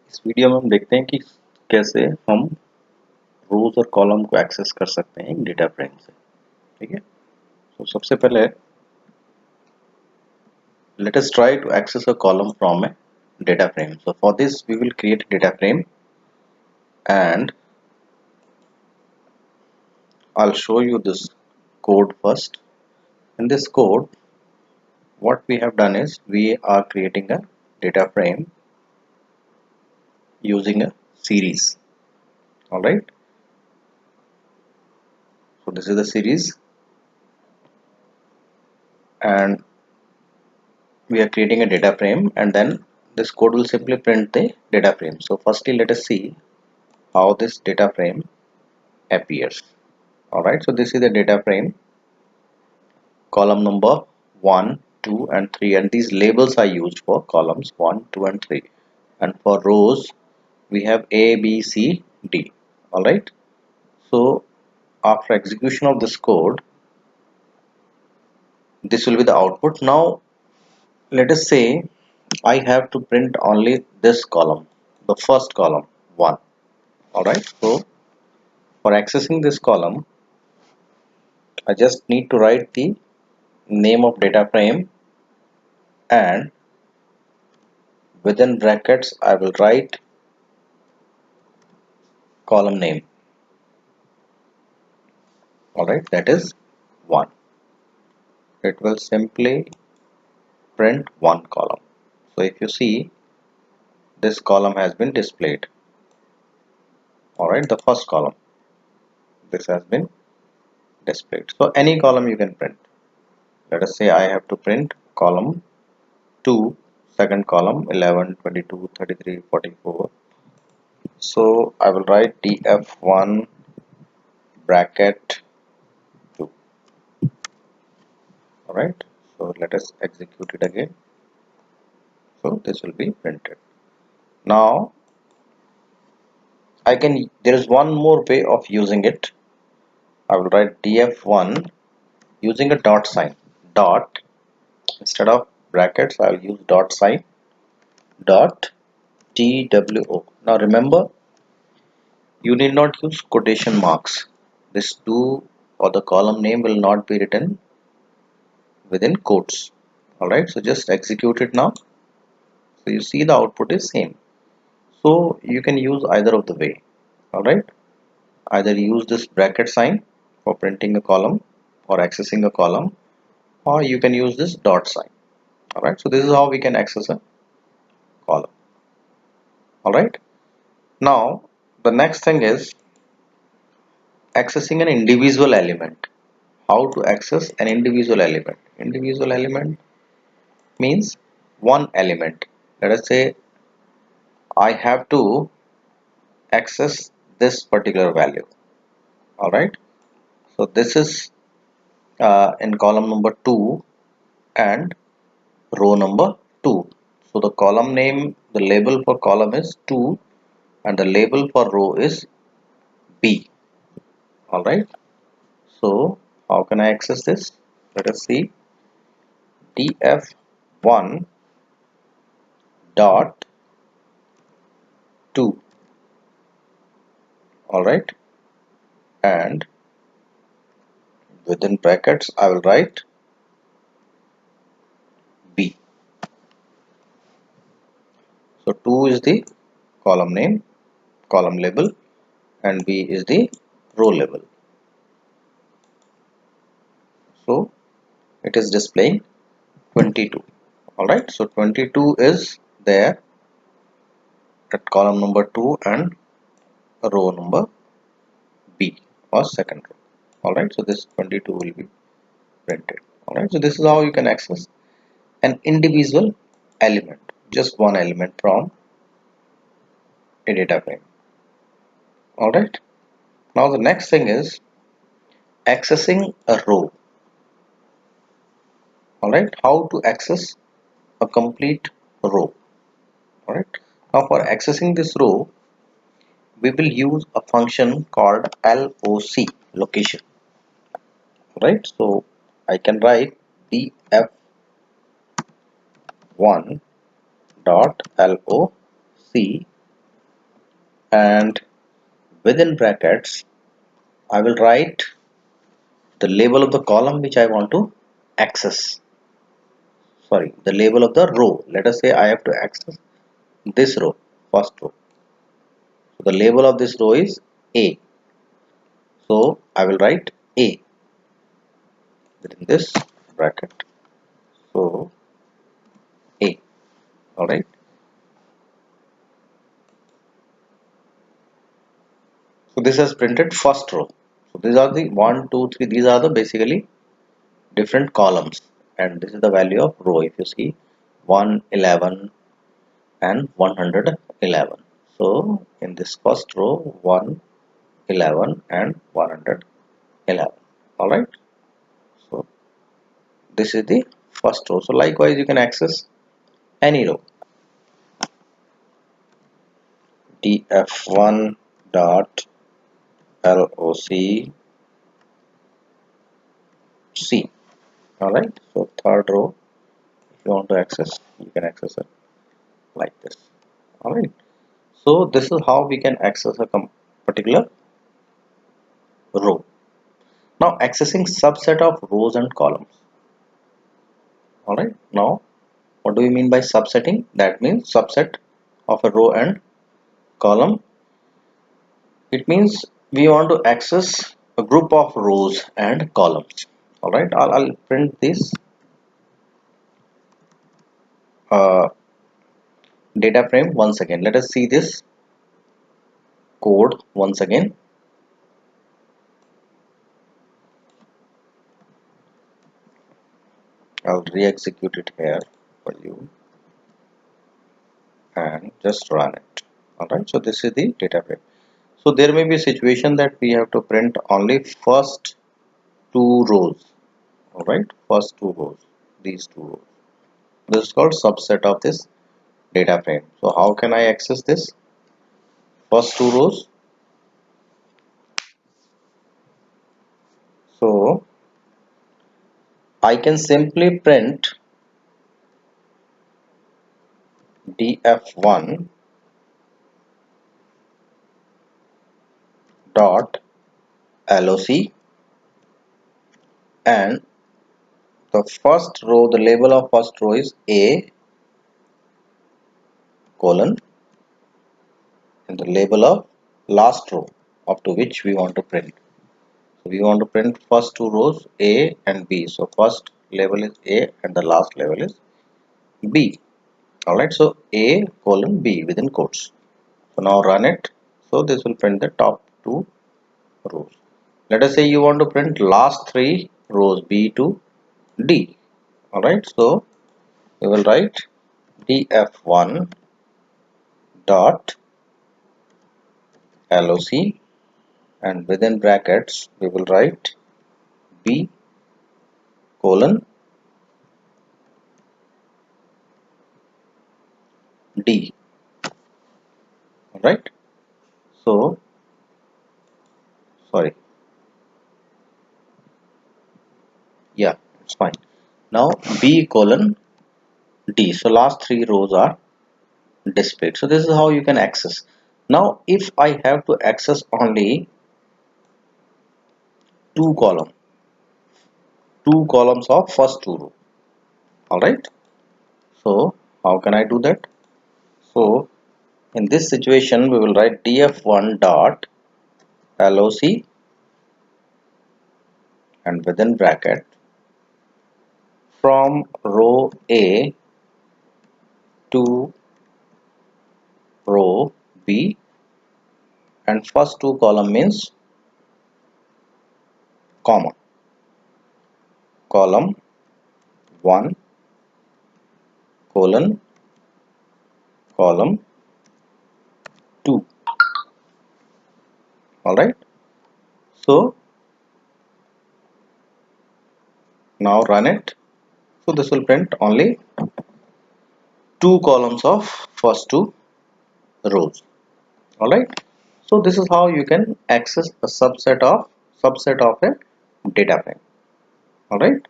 इस वीडियो में हम देखते हैं कि कैसे हम रोज और कॉलम को एक्सेस कर सकते हैं एक डेटा फ्रेम से। ठीक है, तो सबसे पहले let us try to access a column from a data frame. So for this we will create a data frame and I'll show you this code first. In this code, what we have done is we are creating a data frame using a series. Alright, so this is the series and we are creating a data frame, and then this code will simply print the data frame. So firstly let us see how this data frame appears. Alright, so this is the data frame, column number 1, 2 and 3, and these labels are used for columns 1, 2 and 3, and for rows we have A, B, C, D. Alright, so after execution of this code, this will be the output. Now let us say I have to print only this column, the first column 1. Alright, so for accessing this column I just need to write the name of data frame, and within brackets I will write column name. Alright, that is 1. It will simply print one column. So if you see, this column has been displayed. Alright, the first column, this has been displayed. So any column you can print. Let us say I have to print column 2, second column 11, 22, 33, 44. So I will write df1 bracket 2. Alright, so let us execute it again. So this will be printed. Now there is one more way of using it. I will write df1 using a dot sign. Dot, instead of brackets I will use dot sign, dot two. Now remember, you need not use quotation marks. This 2 or the column name will not be written within quotes. Alright, so just execute it now. So you see the output is same. So you can use either of the way. Alright, either use this bracket sign for printing a column or accessing a column, or you can use this dot sign. Alright, so this is how we can access a column. Alright, now the next thing is accessing an individual element. How to access an individual element? Individual element means one element. Let us say I have to access this particular value. Alright, so this is in column number 2 and row number 2. So the column name, the label for column is 2 and the label for row is B. Alright, so how can I access this? Let us see. df1 dot 2. Alright, and within brackets I will write B. So 2 is the column name, column label, and B is the row label. So it is displaying 22. Alright, so 22 is there at column number 2 and row number B or second row. Alright, so this 22 will be printed. Alright, so this is how you can access an individual element, just one element from a data frame. Alright, now the next thing is accessing a row. Alright, how to access a complete row. Alright, now for accessing this row we will use a function called LOC, location. Right, so I can write df1 dot LOC and within brackets I will write the label of the column which I want to access. Sorry, the label of the row. Let us say I have to access this row, first row. So the label of this row is A. So I will write A within this bracket. So A. Alright. So this has printed first row. So these are the 1, 2, 3. These are the basically different columns. And this is the value of row. If you see 111 and 111. So in this first row 111 and 111. Alright. So this is the first row. So likewise you can access any row. df1 dot loc c. Alright. So third row, if you want to access, you can access it like this. Alright. So this is how we can access a particular row. Now accessing subset of rows and columns. Alright. Now what do we mean by subsetting? That means subset of a row and column. It means we want to access a group of rows and columns. Alright, I'll print this uh, data frame once again. Let us see this code once again. I'll re-execute it here for you and just run it. Alright, so this is the data frame. So there may be a situation that we have to print only first two rows. Alright, first two rows, these two rows. This is called subset of this data frame. So how can I access this first two rows? So I can simply print df1 dot loc, and the first row, the label of first row is A colon, and the label of last row up to which we want to print. So we want to print first two rows A and B. So first label is A and the last label is B. Alright, so A colon B within quotes. So now run it. So this will print the top two rows. Let us say you want to print last three rows B to D. Alright, so we will write df1 dot loc, and within brackets we will write B colon D. Alright, so sorry, yeah, it's fine. Now B colon D. So last three rows are displayed. So this is how you can access. Now if I have to access only two column, two columns of first two row. Alright, so how can I do that? So in this situation we will write df1 dot loc, and within bracket from row A to row B, and first two column means comma, column 1 colon column 2. Alright, so now run it. So this will print only two columns of first two rows. Alright, so this is how you can access a subset of a data frame. Alright.